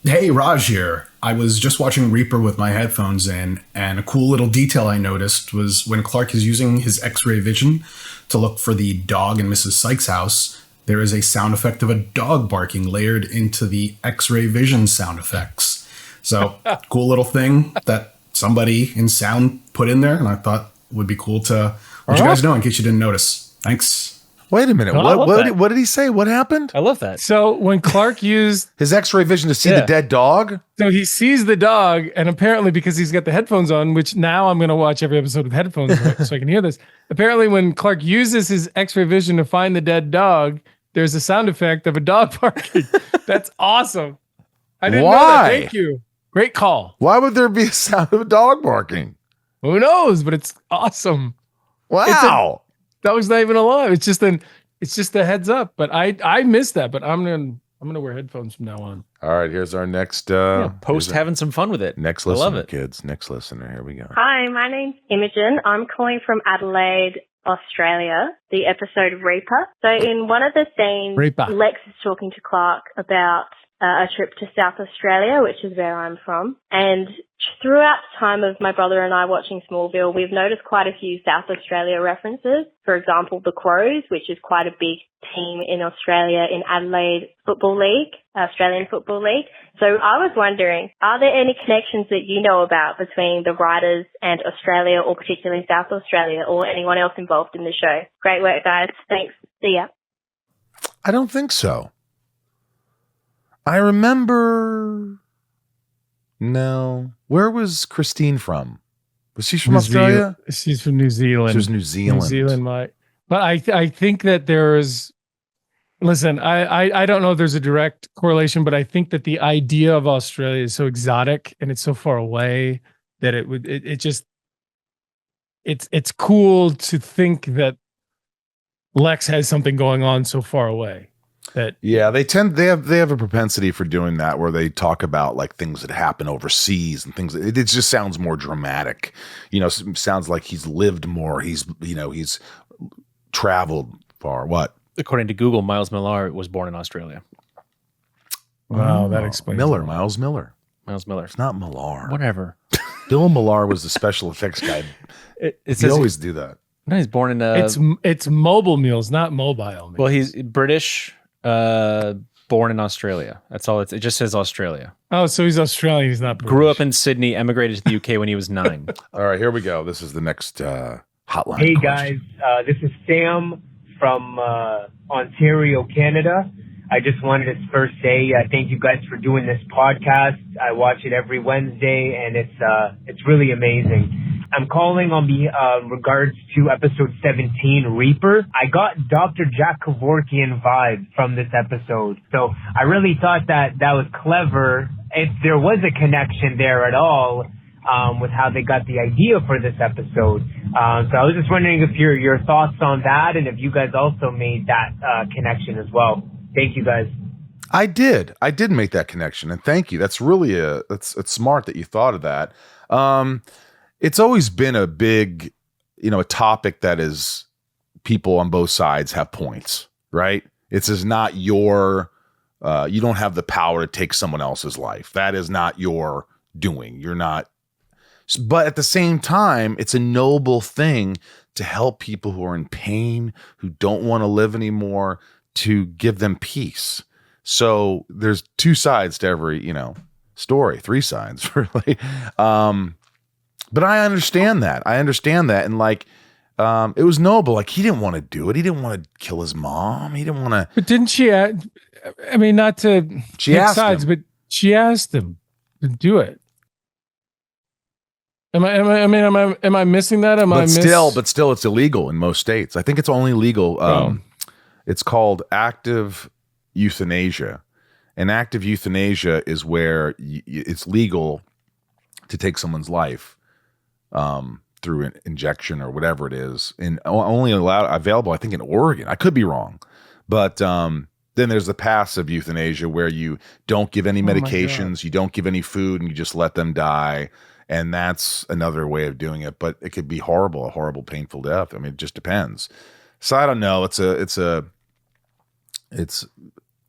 Hey, Raj here. I was just watching Reaper with my headphones in, and a cool little detail I noticed was when Clark is using his X-ray vision to look for the dog in Mrs. Sykes' house, there is a sound effect of a dog barking layered into the X-ray vision sound effects. So, cool little thing that somebody in sound put in there, and I thought would be cool to let you guys know in case you didn't notice. Thanks. Wait a minute. What did he say? What happened? I love that. So when Clark used his X-ray vision to see the dead dog, so he sees the dog, and apparently because he's got the headphones on, which now I'm going to watch every episode with headphones so I can hear this. Apparently, when Clark uses his X-ray vision to find the dead dog, there's a sound effect of a dog barking. That's awesome. I didn't know that. Thank you. Great call. Why would there be a sound of a dog barking? Who knows? But it's awesome. Wow. That was not even alive. It's just a heads up. But I missed that. But I'm gonna wear headphones from now on. All right, here's our next having some fun with it. Next listener, I love it. Kids. Next listener. Here we go. Hi, my name's Imogen. I'm calling from Adelaide, Australia. The episode Reaper. So in one of the scenes, Lex is talking to Clark about a trip to South Australia, which is where I'm from. And throughout the time of my brother and I watching Smallville, we've noticed quite a few South Australia references. For example, the Crows, which is quite a big team in Australia in Adelaide Football League, Australian Football League. So I was wondering, are there any connections that you know about between the writers and Australia, or particularly South Australia, or anyone else involved in the show? Great work, guys. Thanks. See ya. I don't think so. I remember. No. Where was Christine from? Was she from Australia? She's from New Zealand. She was New Zealand. New Zealand, but I think that there is. Listen, I don't know if there's a direct correlation, but I think that the idea of Australia is so exotic and it's so far away that it's cool to think that Lex has something going on so far away. They have a propensity for doing that, where they talk about like things that happen overseas and things. It just sounds more dramatic, sounds like he's lived more. He's traveled far. What? According to Google, Miles Millar was born in Australia. Wow, that explains Miles Miller. It's not Millar. Whatever. Dylan Millar was the special effects guy. They always do that. No, he's born in it's mobile meals, not mobile meals. Well, he's British, born in Australia. That's all. It just says Australia. Oh, so he's Australian. He's not British. Grew up in Sydney, emigrated to the UK when he was 9. All right, here we go. This is the next hotline. Hey question. guys, this is Sam from Ontario, Canada. I just wanted to first say thank you guys for doing this podcast. I watch it every Wednesday, and it's really amazing. I'm calling on regards to episode 17, Reaper. I got Dr. Jack Kevorkian vibes from this episode. So I really thought that was clever, if there was a connection there at all, with how they got the idea for this episode. So I was just wondering if your thoughts on that, and if you guys also made that connection as well. Thank you, guys. I did make that connection, and thank you. That's really it's smart that you thought of that. It's always been a big, a topic that is people on both sides have points, right? It's not your, you don't have the power to take someone else's life. That is not your doing. You're not, but at the same time, it's a noble thing to help people who are in pain, who don't want to live anymore, to give them peace. So there's two sides to every, story, three sides really. But I understand that. And it was noble. Like, he didn't want to do it. He didn't want to kill his mom. He didn't want to. But didn't she? I mean, not to she pick asked sides, him. but she asked him to do it. Am I missing that? But still, it's illegal in most states. I think it's only legal. It's called active euthanasia. And active euthanasia is where it's legal to take someone's life through an injection or whatever it is, and only available, I think, in Oregon. I could be wrong, but then there's the passive euthanasia where you don't give any medications, you don't give any food, and you just let them die. And that's another way of doing it, but it could be horrible, a horrible, painful death. I mean, it just depends. So I don't know. It's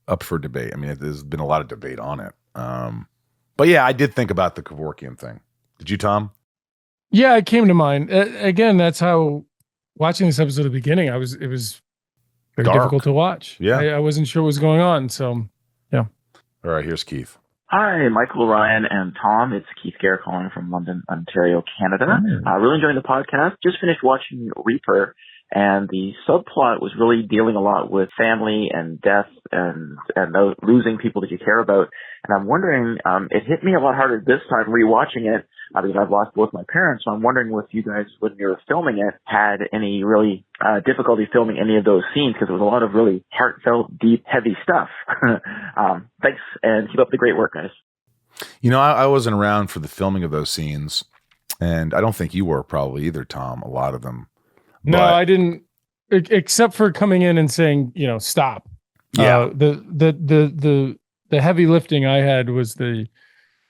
up for debate. I mean, there's been a lot of debate on it. But yeah, I did think about the Kevorkian thing. Did you, Tom? Yeah, it came to mind. Again, that's how watching this episode at the beginning, it was very Dark. difficult to watch. Yeah. I wasn't sure what was going on. So, yeah. All right, here's Keith. Hi, Michael, Ryan, and Tom. It's Keith Gare calling from London, Ontario, Canada. Really enjoying the podcast. Just finished watching Reaper, and the subplot was really dealing a lot with family and death and losing people that you care about. And I'm wondering, it hit me a lot harder this time rewatching it because I've lost both my parents. So I'm wondering if you guys, when you were filming it, had any really difficulty filming any of those scenes, because there was a lot of really heartfelt, deep, heavy stuff. Thanks, and keep up the great work, guys. I wasn't around for the filming of those scenes, and I don't think you were probably either, Tom, a lot of them. No, I didn't, except for coming in and saying, stop. Yeah. The heavy lifting I had was the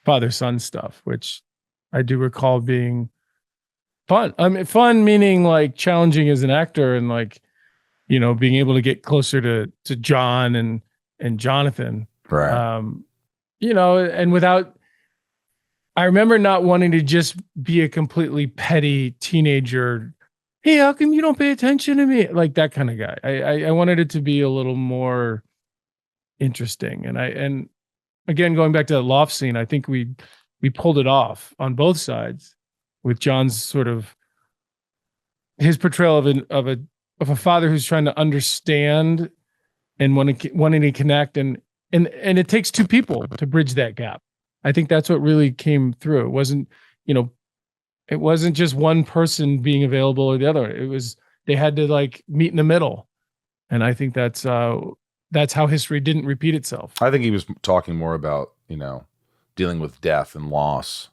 father-son stuff, which I do recall being fun. I mean, fun meaning like challenging as an actor and being able to get closer to John and Jonathan. Right. And without, I remember not wanting to just be a completely petty teenager. Hey, how come you don't pay attention to me? Like that kind of guy. I wanted it to be a little more interesting. And again, going back to that loft scene, I think we pulled it off on both sides with John's sort of his portrayal of a father who's trying to understand and wanting to connect, and it takes two people to bridge that gap. I think that's what really came through. It wasn't just one person being available or the other. It was, they had to meet in the middle. And I think that's how history didn't repeat itself. I think he was talking more about, dealing with death and loss.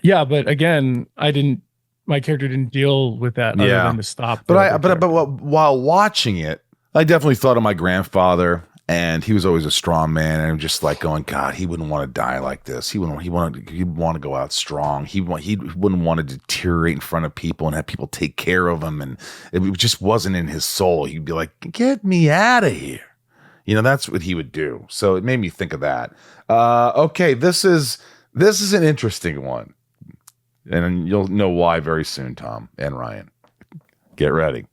Yeah, but again, my character didn't deal with that other than to stop. But while watching it, I definitely thought of my grandfather, and he was always a strong man, and I'm just going, God, he wouldn't want to die like this. He'd want to go out strong. He wouldn't want to deteriorate in front of people and have people take care of him, and it just wasn't in his soul. He'd be like, get me out of here. That's what he would do. So it made me think of that. Okay, this is an interesting one, and you'll know why very soon, Tom and Ryan. Get ready.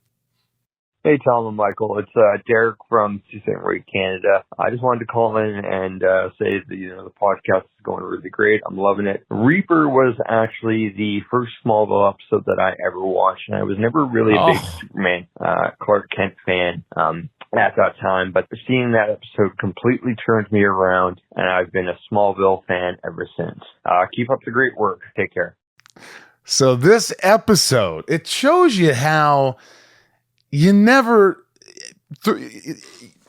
Hey, Tom and Michael. It's Derek from Sault Ste. Marie, Canada. I just wanted to call in and say that the podcast is going really great. I'm loving it. Reaper was actually the first Smallville episode that I ever watched, and I was never really a big Superman, Clark Kent fan at that time. But seeing that episode completely turned me around, and I've been a Smallville fan ever since. Keep up the great work. Take care. So this episode, it shows you how you never.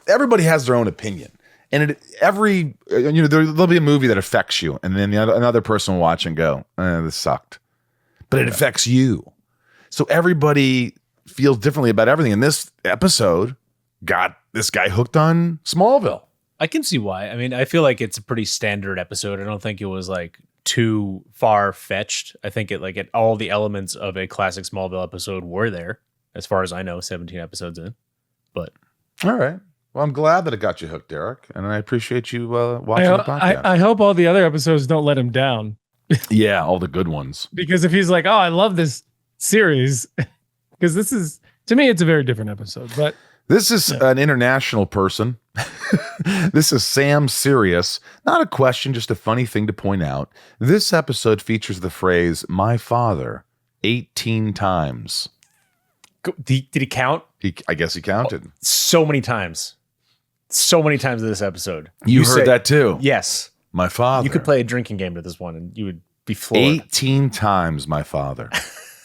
Everybody has their own opinion, and there'll be a movie that affects you, and then another person will watch and go, "This sucked," but it affects you. So everybody feels differently about everything. And this episode got this guy hooked on Smallville. I can see why. I mean, I feel like it's a pretty standard episode. I don't think it was like too far fetched. I think all the elements of a classic Smallville episode were there, as far as I know, 17 episodes in. But all right. Well, I'm glad that it got you hooked, Derek, and I appreciate you watching the podcast. I hope all the other episodes don't let him down. Yeah, all the good ones. Because if he's like, "Oh, I love this series," because this is, to me, it's a very different episode. But this is an international person. This is Sam Sirius. Not a question, just a funny thing to point out. This episode features the phrase "my father" 18 times. Did he count? I guess he counted. So many times. So many times in this episode. You heard that too? Yes. My father. You could play a drinking game to this one and you would be floored. 18 times my father.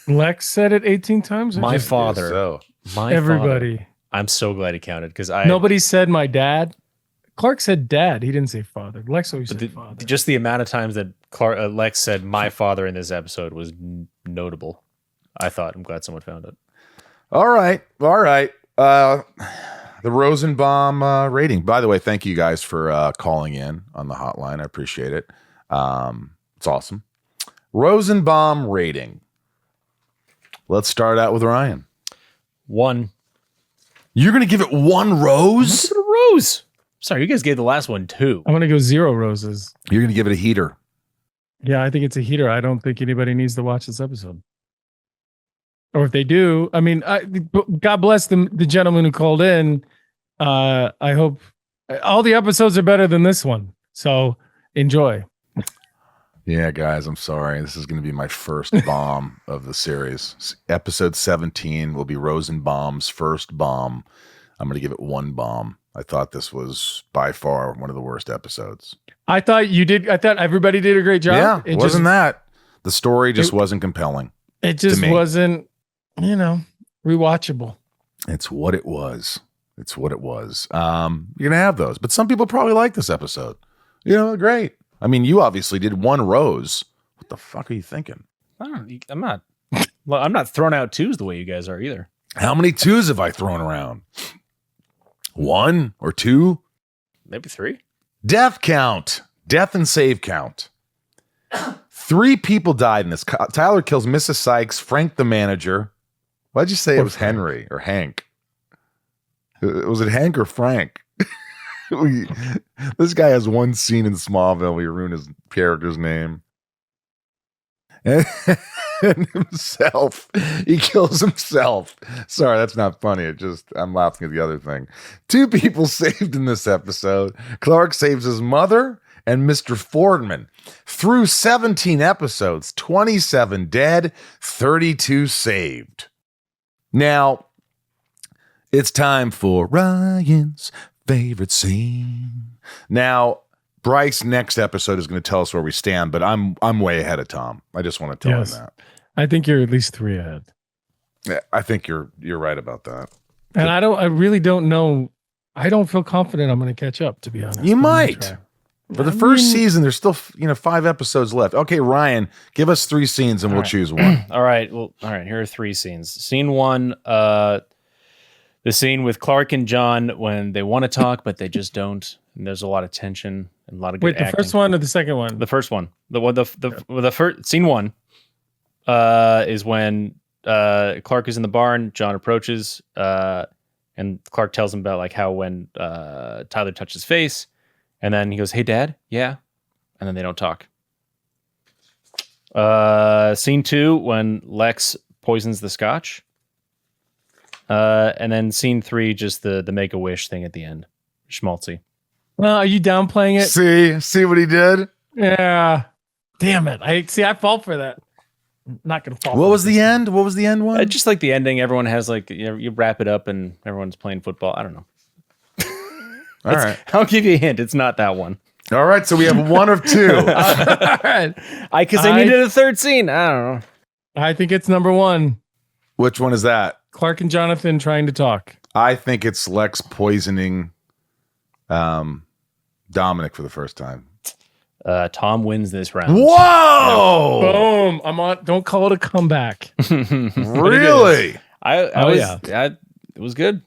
Lex said it 18 times? My father. So. Everybody. Father. I'm so glad he counted because nobody said my dad. Clark said dad. He didn't say father. Lex always said father. Just the amount of times that Lex said my father in this episode was notable. I thought. I'm glad someone found it. All right. The Rosenbaum rating. By the way, thank you guys for calling in on the hotline. I appreciate it. It's awesome. Rosenbaum rating. Let's start out with Ryan. 1. You're going to give it 1 rose? Give it a rose. Sorry, you guys gave the last one 2. I'm going to go 0 roses. You're going to give it a heater. Yeah, I think it's a heater. I don't think anybody needs to watch this episode. Or if they do, I mean, God bless the gentleman who called in. I hope all the episodes are better than this one. So enjoy. Yeah, guys, I'm sorry. This is going to be my first bomb of the series. Episode 17 will be Rosenbaum's first bomb. I'm going to give it 1 bomb. I thought this was by far one of the worst episodes. I thought everybody did a great job. Yeah, that. The story just wasn't compelling. It just wasn't, rewatchable. It's what it was. You're going to have those. But some people probably like this episode. Great. I mean, you obviously did 1 rose. What the fuck are you thinking? I'm not throwing out 2s the way you guys are either. How many 2s have I thrown around? 1 or 2? Maybe 3. Death count. Death and save count. 3 people died in this. Tyler kills Mrs. Sykes, Frank the manager. Why'd you say it was Henry or Hank? Was it Hank or Frank? This guy has one scene in Smallville where you ruin his character's name. And himself. He kills himself. Sorry, that's not funny. I'm laughing at the other thing. 2 people saved in this episode. Clark saves his mother and Mr. Fordman. Through 17 episodes, 27 dead, 32 saved. Now, it's time for Ryan's favorite scene. Now, Bryce next episode is going to tell us where we stand, but I'm way ahead of Tom. I just want to tell him that. I think you're at least 3 ahead. Yeah, I think you're right about that. And I really don't know. I don't feel confident I'm going to catch up, to be honest. You might. For the first season, there's still 5 episodes left. Okay, Ryan, give us 3 scenes and we'll choose one. All right. Well, all right. Here are 3 scenes. Scene 1, the scene with Clark and John when they want to talk, but they just don't. And there's a lot of tension and a lot of good acting. The first one or the second one? The first one. The first scene 1 is when Clark is in the barn. John approaches, and Clark tells him about how when Tyler touched his face, and then he goes, "Hey, Dad, yeah," and then they don't talk. Scene 2 when Lex poisons the scotch. And then scene 3, just the make a wish thing at the end. Schmaltzy. Well, are you downplaying it? See what he did? Yeah. Damn it. I fall for that. I'm not going to fall. What was the end? What was the end one? Just like the ending. Everyone has you wrap it up and everyone's playing football. I don't know. All right. I'll give you a hint. It's not that one. All right. So we have 1 of 2. All right. Because I needed a third scene. I don't know. I think it's number one. Which one is that? Clark and Jonathan trying to talk. I think it's Lex poisoning Dominic for the first time. Tom wins this round. Whoa! Boom. I'm on. Don't call it a comeback. Really? It was good.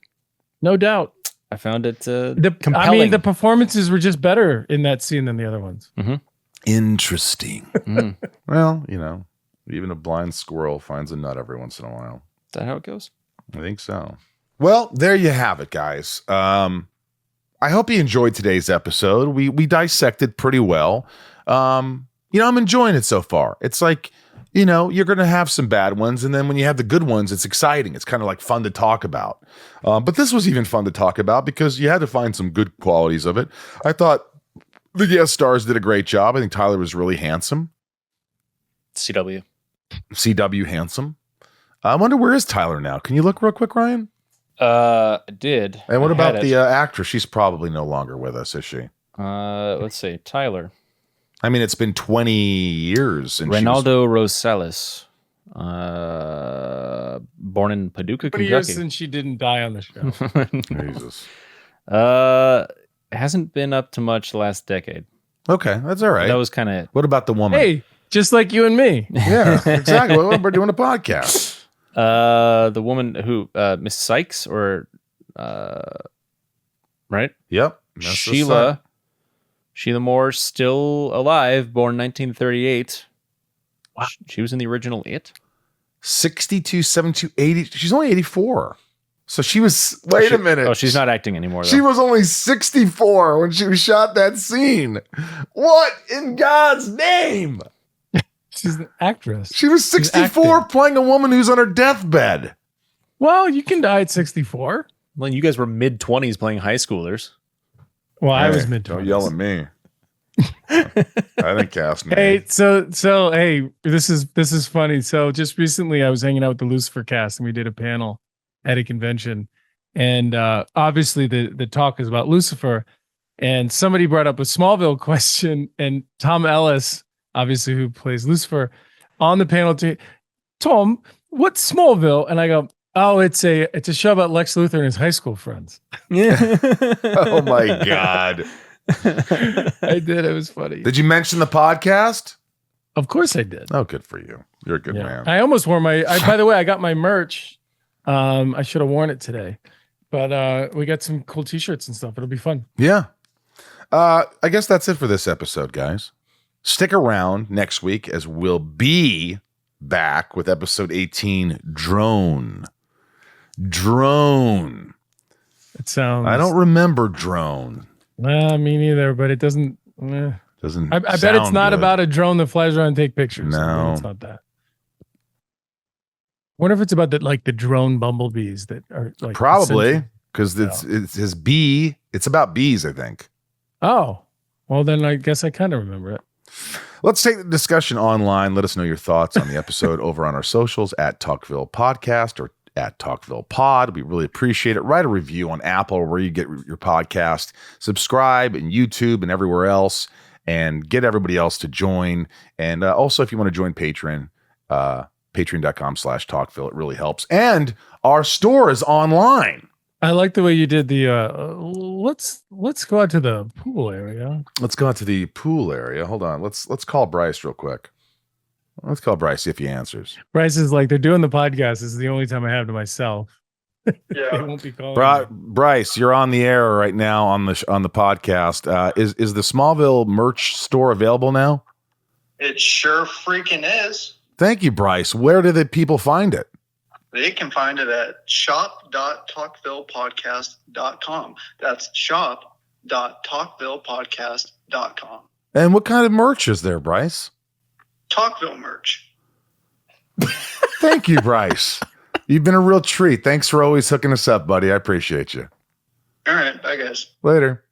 No doubt. I found it compelling. I mean, the performances were just better in that scene than the other ones. Mm-hmm. Interesting. Well, even a blind squirrel finds a nut every once in a while. Is that how it goes? I think so. Well, there you have it, guys. I hope you enjoyed today's episode. We dissected pretty well. I'm enjoying it so far. It's like, you're going to have some bad ones, and then when you have the good ones, it's exciting. It's kind of like fun to talk about. But this was even fun to talk about because you had to find some good qualities of it. I thought the guest stars did a great job. I think Tyler was really handsome. CW handsome. I wonder, where is Tyler now? Can you look real quick, Ryan? I did. And what about the actress? She's probably no longer with us, is she? Let's see. Tyler. I mean, it's been 20 years. And Reynaldo Rosales. Born in Paducah, 20 Kentucky. years since she didn't die on the show. Jesus. Hasn't been up to much the last decade. Okay, that's all right. That was kind of... What about the woman? Hey, just like you and me. Yeah, exactly. We're doing a podcast. The woman who, Miss Sykes, or... right? Yep. Sheila Moore, still alive, born 1938. Wow. She was in the original It. 62, 72, 80. She's only 84. So she was, wait a minute. Oh, she's not acting anymore, though. She was only 64 when she shot that scene. What in God's name? She's an actress. She was 64 playing a woman who's on her deathbed. Well, you can die at 64. Well, you guys were mid-20s playing high schoolers. Well, I was mid-20s. Don't yell at me. I didn't cast me. Hey, so hey, this is funny. So just recently I was hanging out with the Lucifer cast and we did a panel at a convention. And obviously the talk is about Lucifer. And somebody brought up a Smallville question, and Tom Ellis, obviously who plays Lucifer, on the panel Tom, what's Smallville? And I go, oh, it's a show about Lex Luthor and his high school friends. Yeah. Oh my God. I did. It was funny. Did you mention the podcast? Of course I did. Oh, good for you. You're a good man. I almost wore by the way, I got my merch. I should have worn it today, but we got some cool t-shirts and stuff. It'll be fun. Yeah. I guess that's it for this episode, guys. Stick around next week as we'll be back with episode 18, Drone. It sounds... I don't remember Drone. Me neither, but it doesn't... Doesn't I bet it's not about a drone that flies around and take pictures. No. It's not that. Wonder if it's about the drone bumblebees that are like... Probably, because it's his bee. It's about bees, I think. Oh. Well, then I guess I kind of remember it. Let's take the discussion online. Let us know your thoughts on the episode over on our socials at Talkville Podcast or at Talkville Pod. We really appreciate it. Write a review on Apple where you get your podcast. Subscribe and YouTube and everywhere else, and get everybody else to join. And also, if you want to join Patreon, patreon.com/Talkville. It really helps. And our store is online. I like the way you did the let's go out to the pool area. Let's go out to the pool area. Hold on. Let's call Bryce real quick. Let's call Bryce, see if he answers. Bryce is like, they're doing the podcast. This is the only time I have to myself. Yeah. They won't be calling me. Bryce, you're on the air right now on the podcast. Is the Smallville merch store available now? It sure freaking is. Thank you, Bryce. Where do the people find it? They can find it at shop.talkvillepodcast.com. That's shop.talkvillepodcast.com. And what kind of merch is there, Bryce? Talkville merch. Thank you, Bryce. You've been a real treat. Thanks for always hooking us up, buddy. I appreciate you. All right. Bye, guys. Later.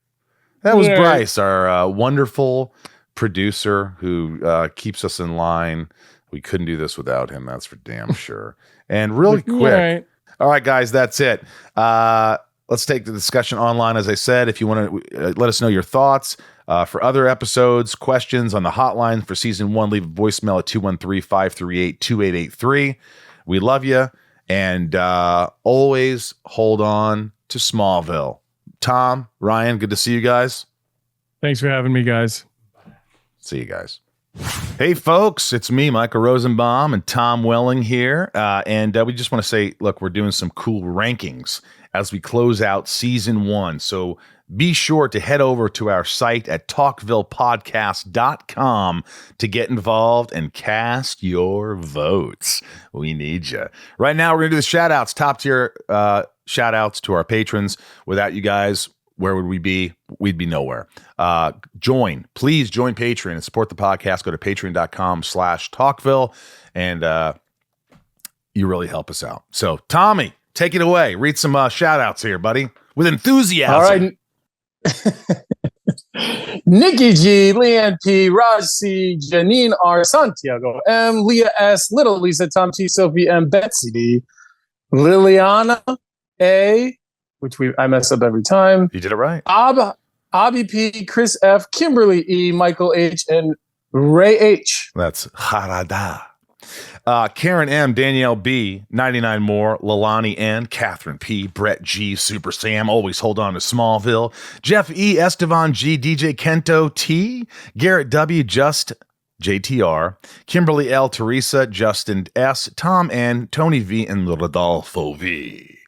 That was Bryce, our wonderful producer who keeps us in line. We couldn't do this without him. That's for damn sure. And really quick. All right, guys, that's it. Let's take the discussion online. As I said, if you want to let us know your thoughts, For other episodes, questions on the hotline for season 1, leave a voicemail at 213-538-2883. We love you. And always hold on to Smallville. Tom, Ryan, good to see you guys. Thanks for having me, guys. See you guys. Hey, folks, it's me, Michael Rosenbaum, and Tom Welling here. And we just want to say, look, we're doing some cool rankings as we close out season 1. So be sure to head over to our site at talkvillepodcast.com to get involved and cast your votes. We need you. Right now, we're going to do the shout-outs, top-tier shout-outs to our patrons. Without you guys, where would we be? We'd be nowhere. Please join Patreon and support the podcast. Go to patreon.com/talkville, and you really help us out. So, Tommy, take it away. Read some shout-outs here, buddy, with enthusiasm. All right. Nikki G, Leanne P, Raj C, Janine R, Santiago M, Leah S, Little Lisa, Tom T, Sophie M, BetsyD, Liliana A, which I mess up every time. You did it right. Abhi P, Chris F, Kimberly E, Michael H, and Rae H. That's Harada. Karen M, Danielle B, 99 more, Leilani N, Catherine P, Brett G, Super Sam, always hold on to Smallville, Jeff E, Estevan G, DJ Kento T, Garrett W, Just JTR, Kimberly L, Teresa, Justin S, Tom N, Tony V, and Rodolfo V.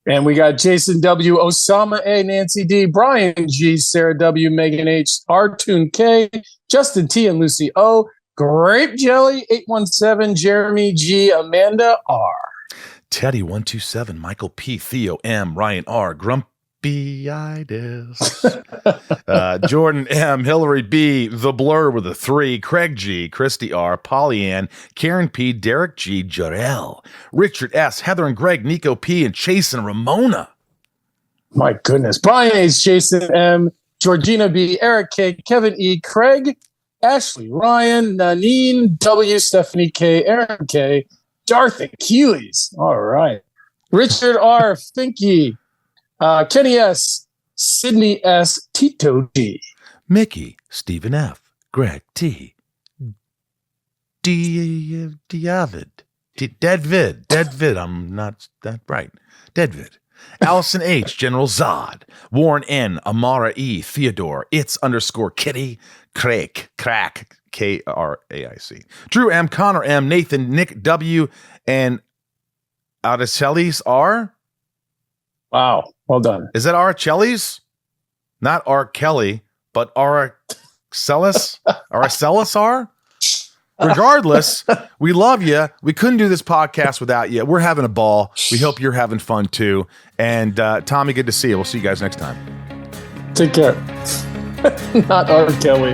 And we got Jason W, Osama A, Nancy D, Brian G, Sarah W, Megan H, Artoon K, Justin T, and Lucy O, Grape Jelly 817, Jeremy G, Amanda R, Teddy 127, Michael P, Theo M, Ryan R, Grumpyitis, Jordan M, Hillary B, The Blur with a 3, Craig G, Christy R, Pollyann, Karen P, Derek G, Jarell, Richard S, Heather and Greg, Nico P, and Chase and Ramona. My goodness. Brian H, Jason M, Georgina B, Eric K, Kevin E, Craig, Ashley Ryan, Nanine W, Stephanie K, Aaron K, Darth Achilles. All right. Richard R, Finky, Kenny S, Sydney S, Tito D, Mickey, Stephen F, Greg T, Deadvid, I'm not that right. Deadvid, Allison H, General Zod, Warren N, Amara E, Theodore, It's_Kitty, Craig, Crack, Kraic, Drew M, Connor M, Nathan, Nick W, and Araceli's R. Wow, well done. Is that Araceli's? Not R. Kelly, but Araceli's? Araceli's R? Regardless, we love you. We couldn't do this podcast without you. We're having a ball. We hope you're having fun too. And Tommy, good to see you. We'll see you guys next time. Take care. Not R. Kelly.